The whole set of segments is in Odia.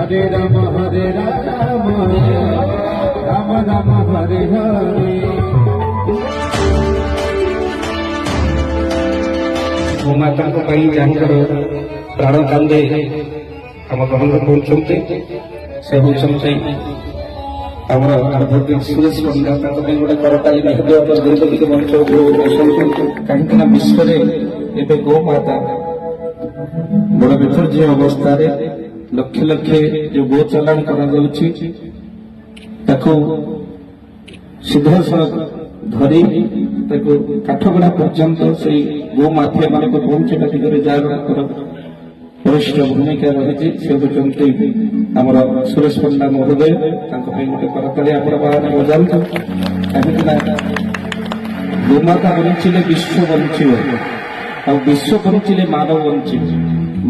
हरे राम राम राम हरे हरे। गोमाता प्राण कांदे आम ग्रहण करुँच से होती आमर एडवोकेट सुरेश पंडा गोटे करताली निहत मंच कहीं विश्व में गोमाता बड़ विपर्य अवस्था लक्ष लक्ष जो गो चलाण कर सीधासख धरी काठगड़ा पर्यंत से गो माफिया मान पहुंचना दिगरे जहाँ वरिष्ठ भूमिका रही से होती आमर सुरेश पंडा महोदय गोटे करताली आप बजात कहीं गोमाता बंचिले विश्व बंचो आ विश्व बंचिले मानव बंच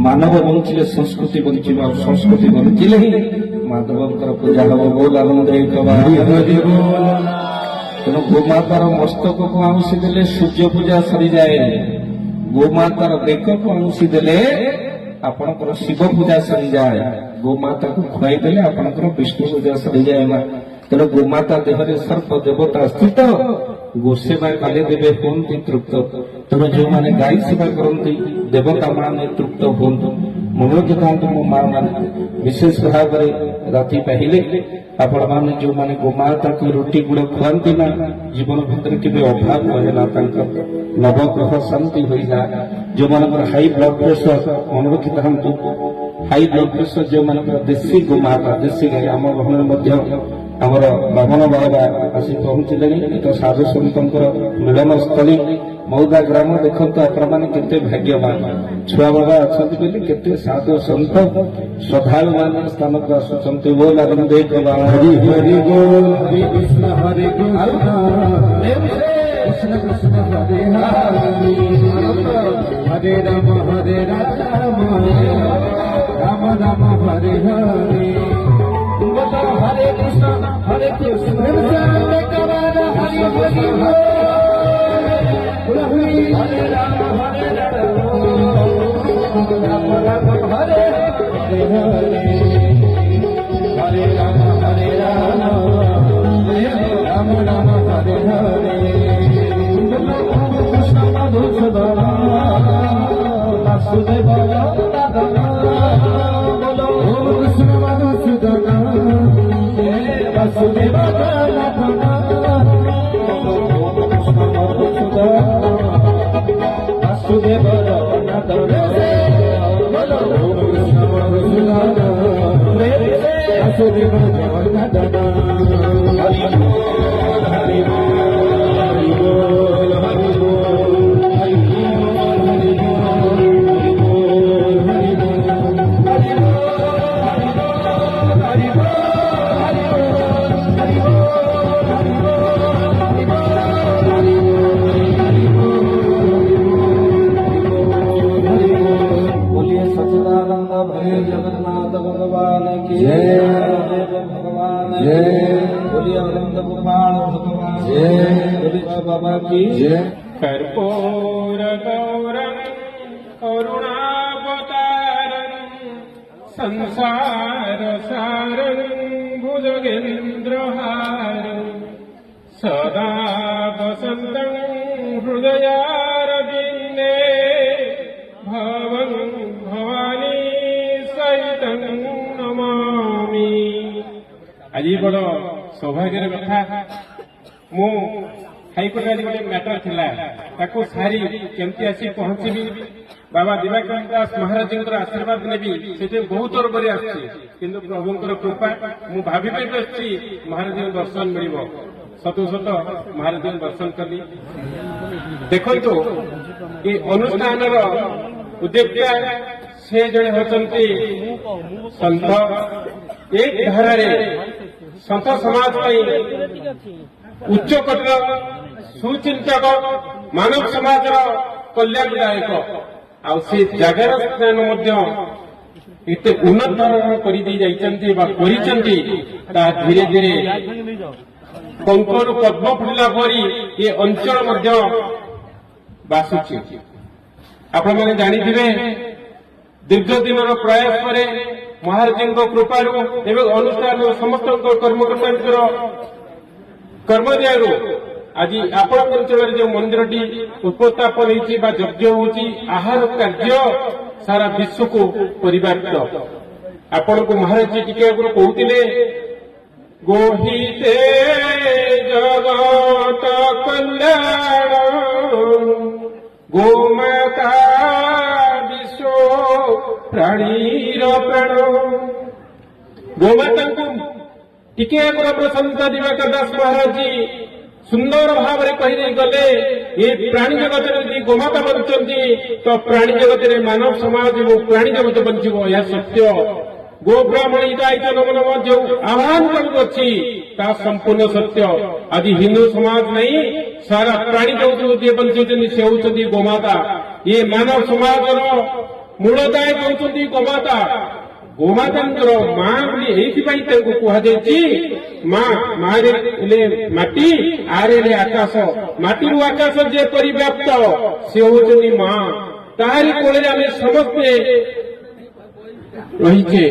मानव बंचिले संस्कृति बंचो आ संस्कृति बंचिले ही माधवंकर पूजा हम बोल आनंद तेणु गोमातार मस्तक को आउसी देले सूर्य पूजा सरी जाए गोमातार बेक को आउसी देले आपणकर शिव पूजा सरी जाए गोमाता को खुआई देले आपणकर विष्णु पूजा सरी जाए तेणु गोमाता देहरे सर्प देवता स्थित गोसेवा कले देवे हूँ तृप्त तेणु जो मैंने गाय सेवा करती देवता मान तृप्त हूँ मन रखा मो माँ मैंने विशेष भाव में राति पहले आपण मैंने जो मैंने गोमाता की रोटी गुड़ खुआती ना जीवन भितर के अभाव रहा नवग्रह शांति होगा जो मान हाई ब्लड प्रेसर मन रखी था हाई ब्लड प्रेसर जो मान देशी गोमाता देशी गाय आम ग्रहण आमर बामन बाबा आसी पहुंचले एक साधु सन्तर मिलन स्थली मौदा ग्राम देखते आपण के भाग्यवान छुआ बाबा अच्छा के साधु सन्त श्रद्धालु मान स्थान को आसुंच बोल आनंद हरि हरि बोल हरि कृष्ण कृष्ण कृष्ण हरे हरे राम राम राम हरे हरे। हरे कृष्ण हरे कृष्ण हरे राम राम हरे हरे हरे राम राम राम हरे हरे। कृष्ण मधुसूदन वासुदेव कृष्ण मधुसूदन वासुदेव वासुदेव वासुदेव हरि बोल हरि बोल हरि बोल हरि बोल हरि बोल हरि बोल हरि बोल जगन्नाथ भगवान की जय भगवान जय बोलिए आनंद गोपाल भगवान जय बोलिए बाबा की जय। कर्पूर गौरम करुणावतारम संसार सारं भुजगेन्द्रहारं सदा वसन्तं हृदयारविन्दे भवं भवानी सहितं नमामि। आज बड़ सौभाग्यर कथा मु हाईकोर्ट आज गोटे मैटर थिला ताको सारी केमती आसी पहुंचबी बाबा दिवाकर दास महाराज आशीर्वाद नेबी से बहुत तरह आसी किंतु प्रभुंकर कृपा मु भाभी आसी महाराज दर्शन मिल सत सत महाराज दर्शन कली। देखो ये अनुष्ठान उद्देश्य से जड़े होती संत एक धारा संत समाज उच्च कोटर सुचिंतक मानव समाज कल्याणदायक आउ से जगार स्थान एते उन्नत धरण कर धीरे धीरे कंकड़ पद्म फुला परी ये अंचल बासुची। आपण मैंने जानी दीर्घ दिन प्रयास पर ମହାରାଜଙ୍କ କୃପାରୁ ଏବଂ ଅନୁଷ୍ଠାନ ସମସ୍ତ କର୍ମକର୍ତ୍ତାଙ୍କର କର୍ମଦୟାରୁ ଆଜି ଆପଣଙ୍କ ଅଞ୍ଚଳରେ ଯେଉଁ ମନ୍ଦିରଟି ଉପସ୍ଥାପନ ହେଇଛି ବା ଯଜ୍ଞ ହେଉଛି ଆହାର କାର୍ଯ୍ୟ ସାରା ବିଶ୍ୱକୁ ପରିବ୍ୟାପ୍ତ। ଆପଣଙ୍କୁ ମହାରାଜ ଟିକେ ଆଗରୁ କହୁଥିଲେ ଗୋହିତେ ଜଗତ କଲ୍ୟାଣ ଗୋମାତା ବିଶ୍ୱ ପ୍ରାଣୀର ପ୍ରାଣ। ଗୋମାତାଙ୍କୁ ଟିକେ ଆଗରୁ ଆମର ସନ୍ଥ ଦିବାକର ଦାସ ମହାରାଜ ସୁନ୍ଦର ଭାବରେ କହିଦେଇ ଗଲେ ଏ ପ୍ରାଣୀ ଜଗତରେ ଯଦି ଗୋମାତା ବଞ୍ଚନ୍ତି ତ ପ୍ରାଣୀ ଜଗତରେ ମାନବ ସମାଜ ଏବଂ ପ୍ରାଣୀ ଜଗତ ବଞ୍ଚିବ, ଏହା ସତ୍ୟ। ଗୋ ବ୍ରାହ୍ମଣ ହିତାହିତ ନମ ନମ ଯେଉଁ ଆହ୍ୱାନ କରୁଅଛି ତାହା ସମ୍ପୂର୍ଣ୍ଣ ସତ୍ୟ। ଆଜି ହିନ୍ଦୁ ସମାଜ ନାହିଁ, ସାରା ପ୍ରାଣୀ ଜଗତ ଯିଏ ବଞ୍ଚିଛନ୍ତି ସେ ହେଉଛନ୍ତି ଗୋମାତା। ଏ ମାନବ ସମାଜର ମୂଳଦାୟକ ହେଉଛନ୍ତି ଗୋମାତା। ଗୋମାତାଙ୍କର ମା ବୋଲି ଏଇଥିପାଇଁ ତାଙ୍କୁ କୁହାଯାଇଛି ମାରେ ହେଲେ ମାଟି, ଆରେ ହେଲେ ଆକାଶ। ମାଟିରୁ ଆକାଶ ଯେ ପରିବ୍ୟାପ୍ତ ସେ ହେଉଛନ୍ତି ମା। ତାହାରି କୋଳରେ ଆମେ ସମସ୍ତେ ରହିଛେ।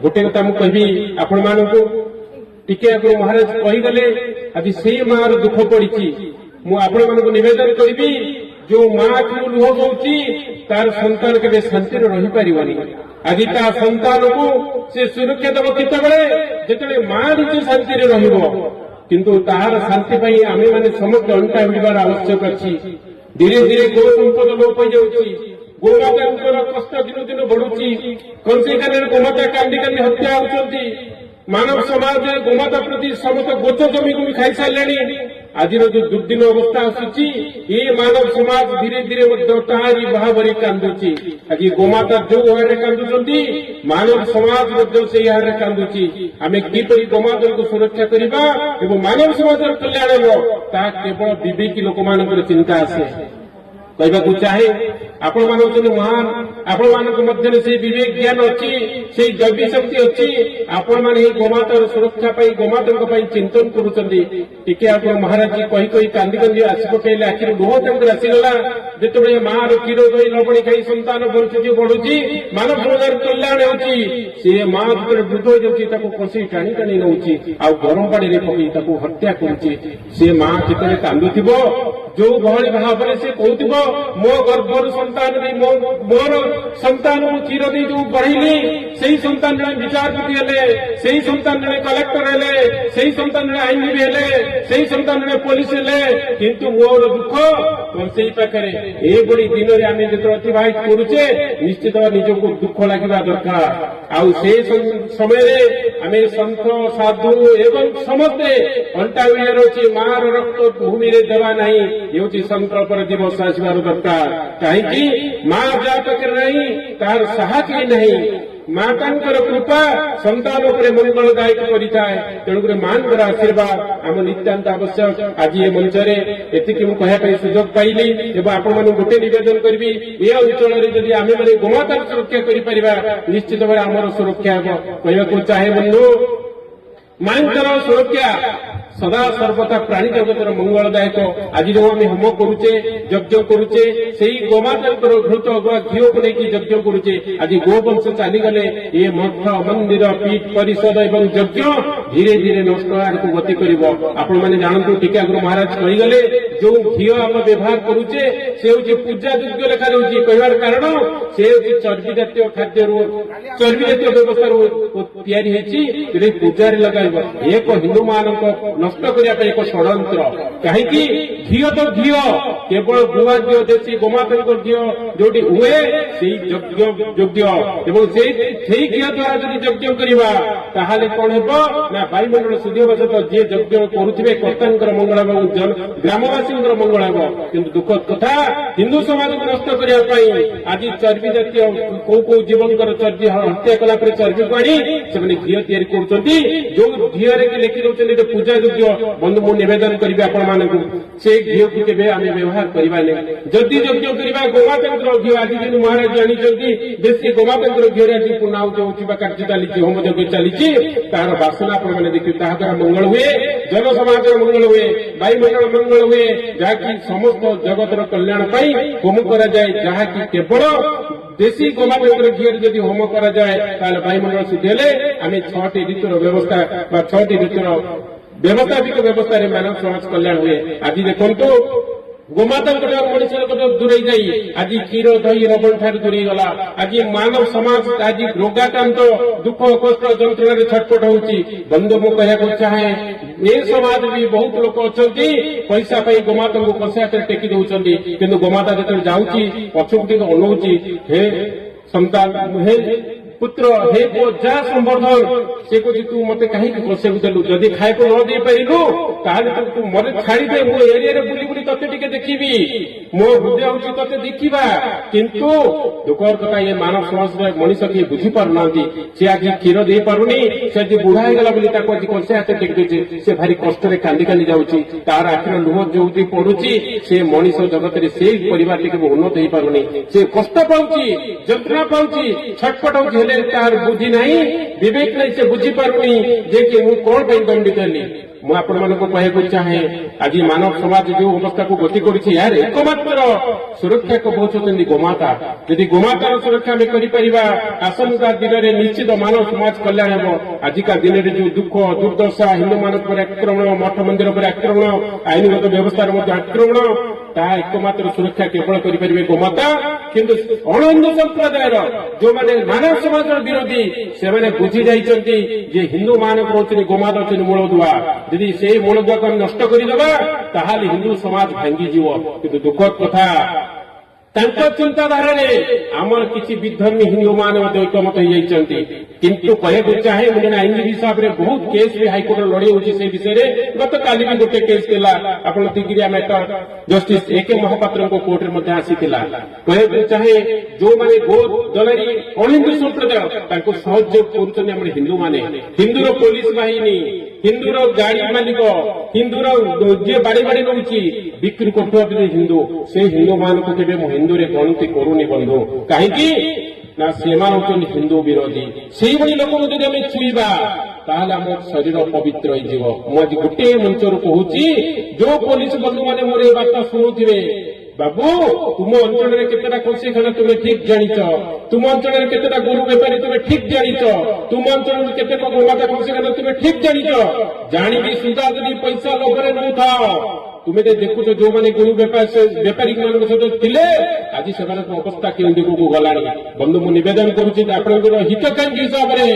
ଗୋଟେ କଥା ମୁଁ କହିବି ଆପଣମାନଙ୍କୁ, ଟିକେ ଆଗରୁ ମହାରାଜ କହିଗଲେ ଆଜି ସେଇ ମାର ଦୁଃଖ ପଡିଛି। ମୁଁ ଆପଣମାନଙ୍କୁ ନିବେଦନ କରିବି ଯୋଉ ମା ଆଖିରୁ ଲୁହ ବହୁଛି ତାର ସନ୍ତାନ କେବେ ଶାନ୍ତିରେ ରହିପାରିବନି। ଆଜି ତା ସନ୍ତାନକୁ ସେ ସୁରକ୍ଷା ଦେବ କେତେବେଳେ, ଯେତେବେଳେ ମା ନିଜେ ଶାନ୍ତିରେ ରହିବ। କିନ୍ତୁ ତାହାର ଶାନ୍ତି ପାଇଁ ଆମେମାନେ ସମସ୍ତେ ଅଣ୍ଟା ଭିଡ଼ିବାର ଆବଶ୍ୟକ ଅଛି। ଧୀରେ ଧୀରେ ଗୋ ସମ୍ପଦ ଲୋପ ହୋଇଯାଉଛି। ଗୋମାତାଙ୍କର କଷ୍ଟ ଦିନକୁ ଦିନ ବଢୁଛି। କଂସେଇଖାନାରେ ଗୋମାତା କାନ୍ଦି କାନ୍ଦି ହତ୍ୟା ହେଉଛନ୍ତି। ମାନବ ସମାଜରେ ଗୋମାତା ପ୍ରତି ସମସ୍ତ ଗୋଚ ଜମିକୁ ବି ଖାଇସାରିଲେଣି। ଆଜିର ଯୋଉ ଦୁର୍ଦିନ ଅବସ୍ଥା ଆସୁଛି ଏ ମାନବ ସମାଜ ଧୀରେ ଧୀରେ ମଧ୍ୟ ତାହାରି ଭାବରେ କାନ୍ଦୁଛି। ଆଜି ଗୋମାତା ଯୋଉ ହାରରେ କାନ୍ଦୁଛନ୍ତି ମାନବ ସମାଜ ମଧ୍ୟ ସେଇ ହାରରେ କାନ୍ଦୁଛି। ଆମେ କିପରି ଗୋମାତାଙ୍କୁ ସୁରକ୍ଷା କରିବା ଏବଂ ମାନବ ସମାଜର କଲ୍ୟାଣ ହେବ ତାହା କେବଳ ବିବେକୀ ଲୋକମାନଙ୍କର ଚିନ୍ତା ଆସେ। କହିବାକୁ ଚାହେଁ ଆପଣମାନେ ହେଉଛନ୍ତି ମହାନ, ଆପଣମାନଙ୍କ ମଧ୍ୟରେ ସେଇ ବିବେକ ଜ୍ଞାନ ଅଛି, ସେଇ ଦୈବୀ ଶକ୍ତି ଅଛି। ଆପଣମାନେ ଏହି ଗୋମାତାର ସୁରକ୍ଷା ପାଇଁ ଗୋମାତାଙ୍କ ପାଇଁ ଚିନ୍ତନ କରୁଛନ୍ତି। ଟିକେ ଆପଣ ମହାରାଜ କହି କହି କାନ୍ଦି କାନ୍ଦି ଆସି ପକେଇଲେ, ଆଖିରୁ ଲୁହ ତାଙ୍କର ଆସିଗଲା। ଯେତେବେଳେ ମାର କ୍ଷୀର ଦହି ଲବଣୀ ଖାଇ ସନ୍ତାନ ବଞ୍ଚୁଛି ବଢୁଛି, ମାନବ ସମାଜର କଲ୍ୟାଣ ହେଉଛି, ସେ ମା ଯେତେବେଳେ ବୃଦ୍ଧ ହୋଇଯାଉଛି ତାକୁ କଷି ଟାଣି ଟାଣି ନେଉଛି ଆଉ ଗରମ ପାଣିରେ ପକେଇ ତାକୁ ହତ୍ୟା କରୁଛି। ସେ ମା ଯେତେବେଳେ କାନ୍ଦୁଥିବ, ଯୋଉ ଭଳି ଭାବରେ ସେ କହୁଥିବ ମୋ ଗର୍ଭରୁ ସନ୍ତାନ ଦେଇ ମୋର ସନ୍ତାନ ମୁଁ କ୍ଷୀର ଦେଇ ଯୋଉ ବଢେଇଲି, ସେଇ ସନ୍ତାନ ଜଣେ ବିଚାରପତି ହେଲେ, ସେଇ ସନ୍ତାନ ଜଣେ କଲେକ୍ଟର ହେଲେ, ସେଇ ସନ୍ତାନ ଜଣେ ଆଇନଜୀବୀ ହେଲେ, ସେଇ ସନ୍ତାନ ଜଣେ ପୋଲିସ ହେଲେ, କିନ୍ତୁ ମୋର ଦୁଃଖ ସେଇ ପାଖରେ। ଏଇଭଳି ଦିନରେ ଆମେ ଯେତେବେଳେ ଅତିବାହିତ କରୁଛେ ନିଶ୍ଚିତ ନିଜକୁ ଦୁଃଖ ଲାଗିବା ଦରକାର। ଆଉ ସେ ସମୟରେ ଆମେ ସନ୍ଥ ସାଧୁ ଏବଂ ସମସ୍ତେ ଅଣ୍ଟା ଭିଡ଼ିବାର ଅଛି। ମାର ରକ୍ତ ଭୂମିରେ ଦେବା ନାହିଁ ହେଉଛି ସଂକଳ୍ପର ଦିବସ ଆସିବାର ଦରକାର। କାହିଁକି ମା ଯାହା ପାଖରେ ନାହିଁ ତାହାର ସାହା କେହି ନାହିଁ। ମାତାଙ୍କର କୃପା ସନ୍ତାନ ଉପରେ ମଙ୍ଗଳଦାୟକ କରିଥାଏ। ତେଣୁକରି ମାଙ୍କର ଆଶୀର୍ବାଦ ଆମ ନିତ୍ୟାନ୍ତ ଆବଶ୍ୟକ। ଆଜି ଏ ମଞ୍ଚରେ ଏତିକି ମୁଁ କହିବା ପାଇଁ ସୁଯୋଗ ପାଇଲି ଏବଂ ଆପଣମାନଙ୍କୁ ଗୋଟେ ନିବେଦନ କରିବି, ଏ ଅଞ୍ଚଳରେ ଯଦି ଆମେମାନେ ଗୋମାତାର ସୁରକ୍ଷା କରିପାରିବା ନିଶ୍ଚିତ ଭାବରେ ଆମର ସୁରକ୍ଷା ହେବ। କହିବାକୁ ଚାହେଁ ବନ୍ଧୁ, ମାଙ୍କର ସୁରକ୍ଷା ସଦା ସର୍ବଦା ପ୍ରାଣୀ ଜଗତର ମଙ୍ଗଳଦାୟକ। ଆଜି ଯୋଉ ଆମେ ହୋମ କରୁଛେ ଯଜ୍ଞ କରୁଛେ ସେଇ ଗୋମାତାଙ୍କର ଘୃତ ବା ଘିଅକୁ ନେଇକି ଯଜ୍ଞ କରୁଛେ। ଆଜି ଗୋବଂଶ ଚାଲିଗଲେ ଏ ମଠ ମନ୍ଦିର ପୀଠ ପରିଷଦ ଏବଂ ଯଜ୍ଞ ଧୀରେ ଧୀରେ ନଷ୍ଟ ଆଡ଼କୁ ଗତି କରିବ। ଆପଣମାନେ ଜାଣନ୍ତୁ, ଟିକେ ଆଗରୁ ମହାରାଜ କହିଗଲେ ଯୋଉ ଘିଅ ଆମେ ବ୍ୟବହାର କରୁଛେ ସେ ହେଉଛି ପୂଜା ଯୋଗ୍ୟ ଲେଖାଯାଉଛି। କହିବାର କାରଣ ସେ ହେଉଛି ଚର୍ବି ଜାତୀୟ ଖାଦ୍ୟରୁ ଚର୍ବି ଜାତୀୟ ବ୍ୟବସ୍ଥାରୁ ତିଆରି ହେଇଛି, ସେଠି ପୂଜାରେ ଲଗାଇବ। ଏକ ହିନ୍ଦୁ ମାନଙ୍କ ନଷ୍ଟ କରିବା ପାଇଁ ଏକ ଷଡ଼ଯନ୍ତ୍ର। କାହିଁକି ଘିଅ ତ ଘିଅ, କେବଳ ଗୁଆ ଘିଅ ଦେଶୀ ଗୋମାତାଙ୍କ ଘିଅ ଯୋଉଠି ହୁଏ ସେଇ ଯୋଗ୍ୟ ଏବଂ ସେଇ ଘିଅ ଦ୍ୱାରା ଯଦି ଯଜ୍ଞ କରିବା ତାହେଲେ କଣ ହେବ ନା ବାୟୁମଣ୍ଡଳ ଶୁଦ୍ଧ ହେବ ସହିତ ଯିଏ ଯଜ୍ଞ କରୁଥିବେ କର୍ତ୍ତାଙ୍କର ମଙ୍ଗଳ ହେବ, ଗ୍ରାମବାସୀଙ୍କର ମଙ୍ଗଳ ହେବ। କିନ୍ତୁ ଦୁଃଖ କଥା ହିନ୍ଦୁ ସମାଜକୁ ନଷ୍ଟ କରିବା ପାଇଁ ଆଜି ଚର୍ବି ଜାତୀୟ କୋଉ କୋଉ ଜୀବଙ୍କର ଚର୍ବି ହତ୍ୟା କଲା ପରେ ଚର୍ବିକୁ ଆଣି ସେମାନେ ଘିଅ ତିଆରି କରୁଛନ୍ତି। ଯୋଉ ଘିଅରେ କି ଲେଖି ଦଉଛନ୍ତି ଯେ ପୂଜା ଯୋଗ୍ୟ। ବନ୍ଧୁ ମୁଁ ନିବେଦନ କରିବି ଆପଣମାନଙ୍କୁ, ସେ ଘିଅକୁ କେବେ ଆମେ ବ୍ୟବହାର କରିବା ନାହିଁ। ଯଦି ଯଜ୍ଞ କରିବା ଗୋମାତାଙ୍କର ଘିଅ, ଆଜି ଯେମିତି ମହାରାଜ ଜାଣିଛନ୍ତି ବେଶୀ ଗୋମାତାଙ୍କର ଘିଅରେ ଆଜି ପୂର୍ଣ୍ଣାହୁତି ହେଉଛି ବା କାର୍ଯ୍ୟ ଚାଲିଛି, ହୋମ ଯଜ୍ଞ ଚାଲିଛି, ତାହାର ବାସନା ଆପଣମାନେ ଦେଖିବେ। ତାହା ଦ୍ୱାରା ମଙ୍ଗଳ ହୁଏ, ଜନସମାଜର ମଙ୍ଗଳ ହୁଏ, ବାୟୁମଣ୍ଡଳ ମଙ୍ଗଳ ହୁଏ, ଯାହାକି ସମସ୍ତ ଜଗତର କଲ୍ୟାଣ ପାଇଁ ହୋମ କରାଯାଏ, ଯାହାକି କେବଳ ଦେଶୀ ଗୋମାତାଙ୍କର ଘିଅରେ ଯଦି ହୋମ କରାଯାଏ ତାହେଲେ ବାୟୁମଣ୍ଡଳ ଶୁଦ୍ଧି ହେଲେ ଆମେ 6ଟି ଋତୁର ବ୍ୟବସ୍ଥା ବା 6ଟି ଋତୁର ବ୍ୟବସ୍ଥାପିକ ବ୍ୟବସ୍ଥାରେ ମାନବ ସମାଜ କଲ୍ୟାଣ ହୁଏ। ଆଜି ଦେଖନ୍ତୁ ଗୋମାତାଙ୍କ ଠାରୁ ମଣିଷର ଦୂରେଇ ଯାଇ ଆଜି କ୍ଷୀର ଦହି ଲବଣ ଠାରୁ ଦୂରେଇ ଗଲା। ଆଜି ମାନବ ସମାଜ ଆଜି ରୋଗାକ୍ରାନ୍ତ ଦୁଃଖ କଷ୍ଟ ଯନ୍ତ୍ରଣାରେ ଛଟପଟ ହଉଛି। ବନ୍ଧୁ ମୁଁ କହିବାକୁ ଚାହେଁ ଏ ସମାଜ ବି ବହୁତ ଲୋକ ଅଛନ୍ତି ପଇସା ପାଇଁ ଗୋମାତାଙ୍କୁ କଂସେ ହାତରେ ଟେକି ଦଉଛନ୍ତି, କିନ୍ତୁ ଗୋମାତା ଯେତେବେଳେ ଯାଉଛି ପଛକୁ ଟିକେ ଅନଉଛି, ହେ ସନ୍ତାନ ହେ ପୁତ୍ର ହେ ପୁଅ ଯା ସମ୍ବର୍ଦ୍ଧନ, ସେ କହୁଛି ତୁ ମତେ କାହିଁକି କଂସେକୁ ଦେଲୁ, ଯଦି ଖାଇବାକୁ ନ ଦେଇପାରିଲୁ ତାହେଲେ ତୁ ମତେ ଛାଡ଼ିଦେ, ମୁଁ ଏରିଆରେ ବୁଲି ବୁଲି ତତେ ଟିକେ ଦେଖିବି, ମୋ ହୃଦୟ ହଉଛି ତତେ ଦେଖିବା। କିନ୍ତୁ ଦୁଃଖର କଥା ଏ ମାନବ ସମାଜରେ ମଣିଷ କିଏ ବୁଝିପାରୁନାହାନ୍ତି। ସେ ଆଜି କ୍ଷୀର ଦେଇପାରୁନି, ସେ ଆଜି ବୁଢା ହେଇଗଲା ବୋଲି ତାକୁ ଆଜି କଂସେ ହାତ ଟେକି ଦେଉଛି, ସେ ଭାରି କଷ୍ଟରେ କାନ୍ଦି କାନ୍ଦି ଯାଉଛି, ତାର ଆଖିର ଲୁହ ଯୋଉଠି ପଡୁଛି ସେ ମଣିଷ ଜଗତରେ ସେଇ ପରିବାର ଟିକେ ଉନ୍ନତ ହେଇପାରୁନି, ସେ କଷ୍ଟ ପାଉଛି, ଯନ୍ତ୍ରଣା ପାଉଛି, ଛଟପଟ ହଉଛି, ହେଲେ ତାର ବୁଦ୍ଧି ନାହିଁ, ବିବେକ ନାହିଁ, ସେ ବୁଝିପାରୁନି ଯେ କି ମୁଁ କଣ ପାଇଁ ଦଣ୍ଡିତ ହେଲି। ମୁଁ ଆପଣମାନଙ୍କୁ କହିବାକୁ ଚାହେଁ ଆଜି ମାନବ ସମାଜ ଯୋଉ ଅବସ୍ଥାକୁ ଗତି କରୁଛି ଏହାର ଏକମାତ୍ର ସୁରକ୍ଷା କବଚ ଗୋମାତା। ଯଦି ଗୋମାତାର ସୁରକ୍ଷା ଆମେ କରିପାରିବା ଆସନ୍ତା ଦିନରେ ନିଶ୍ଚିତ ମାନବ ସମାଜ କଲ୍ୟାଣ ହେବ। ଆଜିକା ଦିନରେ ଯୋଉ ଦୁଃଖ ଦୁର୍ଦ୍ଦଶା, ହିନ୍ଦୁମାନଙ୍କ ଉପରେ ଆକ୍ରମଣ, ମଠ ମନ୍ଦିର ଉପରେ ଆକ୍ରମଣ, ଆଇନଗତ ବ୍ୟବସ୍ଥାର ମଧ୍ୟ ଆକ୍ରମଣ, ତାହା ଏକମାତ୍ର ସୁରକ୍ଷା କେବଳ କରିପାରିବେ ଗୋମାତା। କିନ୍ତୁ ଅଣ ହିନ୍ଦୁ ସମ୍ପ୍ରଦାୟର ଯୋଉମାନେ ମାନବ ସମାଜର ବିରୋଧୀ ସେମାନେ ବୁଝି ଯାଇଛନ୍ତି ଯେ ହିନ୍ଦୁ ମାନଙ୍କର ହଉଛନ୍ତି ଗୋମାତା ହଉଛନ୍ତି ମୂଳଦୁଆ। ଯଦି ସେଇ ମୂଳଦୁଆକୁ ଆମେ ନଷ୍ଟ କରିଦେବା ତାହେଲେ ହିନ୍ଦୁ ସମାଜ ଭାଙ୍ଗିଯିବ। କିନ୍ତୁ ଦୁଃଖଦ କଥା ତାଙ୍କ ଚିନ୍ତାଧାରାରେ ଆମର କିଛି ବିଧର୍ମୀ ହିନ୍ଦୁମାନେ ମଧ୍ୟ ଐକମତ ହେଇଯାଇଛନ୍ତି। କିନ୍ତୁ କହିବାକୁ ଚାହେଁ ମୁଁ ଜଣେ ଆଇନଜୀବୀ ହିସାବରେ ବହୁତ କେସ୍ ବି ହାଇକୋର୍ଟରେ ଲଢେଇ ହଉଛି ସେ ବିଷୟରେ। ଗତକାଲି ବି ଗୋଟେ କେସ୍ ଥିଲା, ଆପଣ ତିଗିରିଆ ମ୍ୟାଟର ଜଷ୍ଟିସ AK ମହାପାତ୍ରଙ୍କ କୋର୍ଟରେ ମଧ୍ୟ ଆସିଥିଲା। କହିବାକୁ ଚାହେଁ ଯୋଉମାନେ ଗୋ ଦଲାରୀ ଅଣହିନ୍ଦୁ ସମ୍ପ୍ରଦାୟ ତାଙ୍କୁ ସହଯୋଗ କରୁଛନ୍ତି ଆମର ହିନ୍ଦୁମାନେ, ହିନ୍ଦୁର ପୋଲିସ ବାହିନୀ, ହିନ୍ଦୁର ଗାଡି ମାଲିକ, ହିନ୍ଦୁର ଯିଏ ବାଡି ବାଡି ରହୁଛି ବିକ୍ରି କରୁଥିବା ହିନ୍ଦୁ, ସେଇ ହିନ୍ଦୁ ମାନଙ୍କୁ କେବେ ମୁଁ ହିନ୍ଦୁରେ ଗଣତି କରୁନି ବନ୍ଧୁ। କାହିଁକି ନା ସେମାନେ ହଉଛନ୍ତି ହିନ୍ଦୁ ବିରୋଧୀ। ସେଇଭଳି ଲୋକଙ୍କୁ ଯଦି ଆମେ ଛୁଇଁବା ତାହେଲେ ଆମ ଶରୀର ପବିତ୍ର ହେଇଯିବ। ମୁଁ ଆଜି ଗୋଟିଏ ମଞ୍ଚରୁ କହୁଛି, ଯୋଉ ପୋଲିସ ବନ୍ଧୁମାନେ ମୋର ଏ ବାର୍ତ୍ତା ଶୁଣୁଥିବେ, ବାବୁ ତୁମ ଅଞ୍ଚଳରେ କେତେଟା କଂସେଖାନା ତୁମେ ଠିକ ଜାଣିଛ, ତୁମ ଅଞ୍ଚଳରେ କେତେଟା ଗୋରୁ ବେପାରୀ ତୁମେ ଠିକ ଜାଣିଛ, ତୁମ ଅଞ୍ଚଳରେ କେତେକ ଗୋମାତା କଂସେଖାନା ତୁମେ ଠିକ ଜାଣିଛ, ଜାଣିବି ସୁଦ୍ଧା ଯଦି ପଇସା ଲୋଭରେ ନଉଥାଅ। ତୁମେ ତ ଦେଖୁଛ ଯୋଉମାନେ ଗୋରୁ ବେପାରୀ ମାନଙ୍କ ସହିତ ଥିଲେ ଆଜି ସେମାନଙ୍କ ଅବସ୍ଥା କେଉଁ ଦିଗକୁ ଗଲାଣି। ବନ୍ଧୁ ମୁଁ ନିବେଦନ କରୁଛି ଯେ ଆପଣଙ୍କର ହିତକାଂକ୍ଷୀ ହିସାବରେ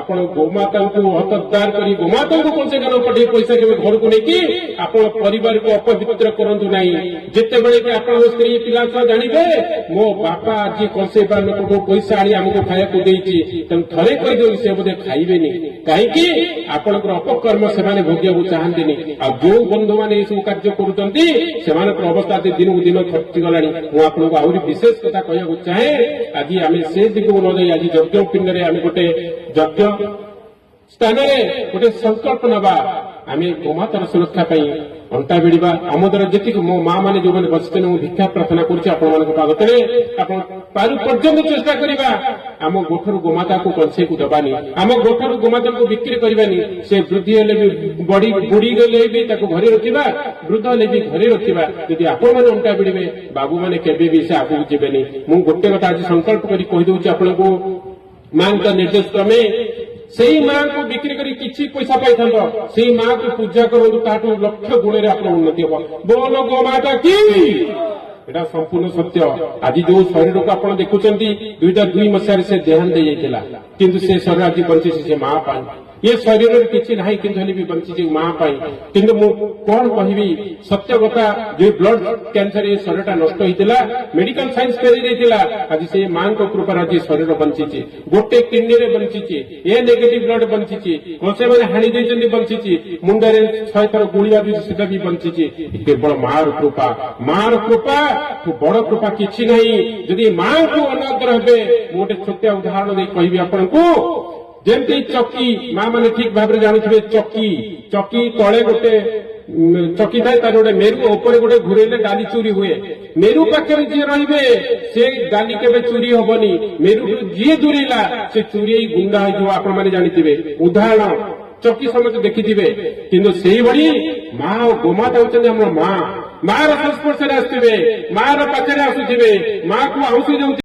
ଆପଣ ଗୋମାତାଙ୍କୁ ହତୋଦ୍ଧାର କରି ଗୋମାତାଙ୍କୁ କଂସେଖାନ ପଠେଇ ପଇସା କେବେ ଘରକୁ ନେଇକି ଆପଣ ପରିବାରକୁ ଅପବିତ୍ର କରନ୍ତୁ ନାହିଁ। ଯେତେବେଳେ କି ଆପଣଙ୍କ ସ୍ତ୍ରୀ ପିଲା ଛୁଆ ଜାଣିବେ ମୋ ବାପା ଆଜି କଂସେଇ ଲୋକଙ୍କୁ ପଇସା ଆଣି ଆମକୁ ଖାଇବାକୁ ଦେଇଛି, ତେଣୁ ଥରେ କହିଦେବି ସେ ବୋଧେ ଖାଇବେନି। କାହିଁକି ଆପଣଙ୍କର ଅପକର୍ମ ସେମାନେ ଭୋଗିବାକୁ ଚାହାନ୍ତିନି। ଆଉ ଯୋଉ ବନ୍ଧୁମାନେ ଏସବୁ କାର୍ଯ୍ୟ କରୁଛନ୍ତି ସେମାନଙ୍କର ଅବସ୍ଥା ଦିନକୁ ଦିନ ଖର୍ଚ୍ଚିଗଲାଣି। ମୁଁ ଆପଣଙ୍କୁ ଆହୁରି ବିଶେଷ କଥା କହିବାକୁ ଚାହେଁ, ଆଜି ଆମେ ସେ ଦିଗକୁ ନ ଯାଇ ଆଜି ଯଜ୍ଞ ପିଣ୍ଡରେ ଆମେ ଗୋଟେ ଯଜ୍ଞ ସ୍ଥାନରେ ଗୋଟେ ସଂକଳ୍ପ ନେବା, ଆମେ ଗୋମାତାର ସୁରକ୍ଷା ପାଇଁ ଅଣ୍ଟା ଭିଡ଼ିବା। ଆମ ଦ୍ୱାରା ଯେତିକି ମୋ ମା ମାନେ ଯୋଉମାନେ ବସିଛନ୍ତି ମୁଁ ଭିକ୍ଷା ପ୍ରାର୍ଥନା କରୁଛି ଆପଣମାନଙ୍କ ପାଦତଳେ, ଆପଣ ପାରୁ ପର୍ଯ୍ୟନ୍ତ ଚେଷ୍ଟା କରିବା ଆମ ଗୋଠରୁ ଗୋମାତାକୁ କଂସେଇକୁ ଦେବାନି, ଆମ ଗୋଠରୁ ଗୋମାତାକୁ ବିକ୍ରି କରିବାନି। ସେ ବୃଦ୍ଧି ହେଲେ ବି ବୁଢୀ ଗଲେ ବି ତାକୁ ଘରେ ରଖିବା, ବୃଦ୍ଧ ହେଲେ ବି ଘରେ ରଖିବା। ଯଦି ଆପଣମାନେ ଅଣ୍ଟା ଭିଡ଼ିବେ ବାବୁମାନେ କେବେ ବି ସେ ଆଗକୁ ଯିବେନି। ମୁଁ ଗୋଟେ କଥା ଆଜି ସଂକଳ୍ପ କରି କହିଦେଉଛି ଆପଣଙ୍କୁ, ମାଙ୍କ ନିର୍ଦ୍ଦେଶ କ୍ରମେ ସେଇ ମାଙ୍କୁ ବିକ୍ରି କରି କିଛି ପଇସା ପାଇଥାନ୍ତ, ସେଇ ମାକୁ ପୂଜା କରନ୍ତୁ, ତାଠୁ ଲକ୍ଷ ଗୁଣରେ ଆପଣ ଉନ୍ନତି ହେବ। ବୋଲ ଗୋମାତା କି, ଏଟା ସମ୍ପୂର୍ଣ୍ଣ ସତ୍ୟ। ଆଜି ଯୋଉ ଶରୀରକୁ ଆପଣ ଦେଖୁଛନ୍ତି 2002 ମସିହାରେ ସେ ଦେହାନ୍ତ ଦେଇଯାଇଥିଲା, କିନ୍ତୁ ସେ ଶରୀର ଆଜି ବଞ୍ଚିଛି ସେ ମା ପାଇଁ। ଏ ଶରୀରରେ କିଛି ନାହିଁ କିନ୍ତୁ ହେଲେ ବି ବଞ୍ଚିଛି ମା ପାଇଁ। କିନ୍ତୁ ମୁଁ କଣ କହିବି, ସତ୍ୟ କଥା, ଯୋଉ ବ୍ଲଡ କ୍ୟାନ୍ସର ଏ ଶରୀରଟା ନଷ୍ଟ ହେଇଥିଲା, ମେଡିକାଲ ସାଇନ୍ସ ଫେରି ଯାଇଥିଲା, ଆଜି ସେ ମାଙ୍କ କୃପାରେ ଆଜି ଶରୀର ବଞ୍ଚିଛି। ଗୋଟେ କିଡନୀରେ ବଞ୍ଚିଛି, ଏ ନେଗେଟିଭ ବ୍ଲଡ ବଞ୍ଚିଛି, ସେମାନେ ହାଣି ଦେଇଛନ୍ତି ବଞ୍ଚିଛି, ମୁଣ୍ଡରେ 100 ଥର ଗୁଳି ବାଜୁଛି ସେଟା ବି ବଞ୍ଚିଛି। କେବଳ ମାର କୃପା, ମାର କୃପା ବଡ କୃପା କିଛି ନାହିଁ। ଯଦି ମାଙ୍କୁ ଅନାଦର ହେବେ, ମୁଁ ଗୋଟେ ଛୋଟିଆ ଉଦାହରଣ ଦେଇ କହିବି ଆପଣଙ୍କୁ। ଯେମିତି ଚକି, ମା ମାନେ ଠିକ ଭାବରେ ଜାଣିଥିବେ, ଚକି ତଳେ ଗୋଟେ ଚକି ଥାଏ, ତାର ଗୋଟେ ମେରୁ ଉପରେ ଗୋଟେ ଘୁରେଇଲେ ଡାଲି ଚୁରି ହୁଏ। ମେରୁ ପାଖରେ ଯିଏ ରହିବେ ସେ ଡାଲି କେବେ ଚୁରି ହବନି, ମେରୁ ଯିଏ ଦୂରେଇଲା ସେ ଚୁରି ହେଇ ଗୁଣ୍ଡା ହେଇଯିବ, ଆପଣମାନେ ଜାଣିଥିବେ। ଉଦାହରଣ ଚକି ସମସ୍ତେ ଦେଖିଥିବେ। କିନ୍ତୁ ସେଇଭଳି ମା ଓ ଗୋମାତା ହେଉଛନ୍ତି ଆମର ମା। ମାର ସଂସ୍ପର୍ଶରେ ଆସିଥିବେ, ମାର ପାଖରେ ଆସୁଥିବେ, ମାକୁ ଆଉଁସି ଯାଉଥିବେ।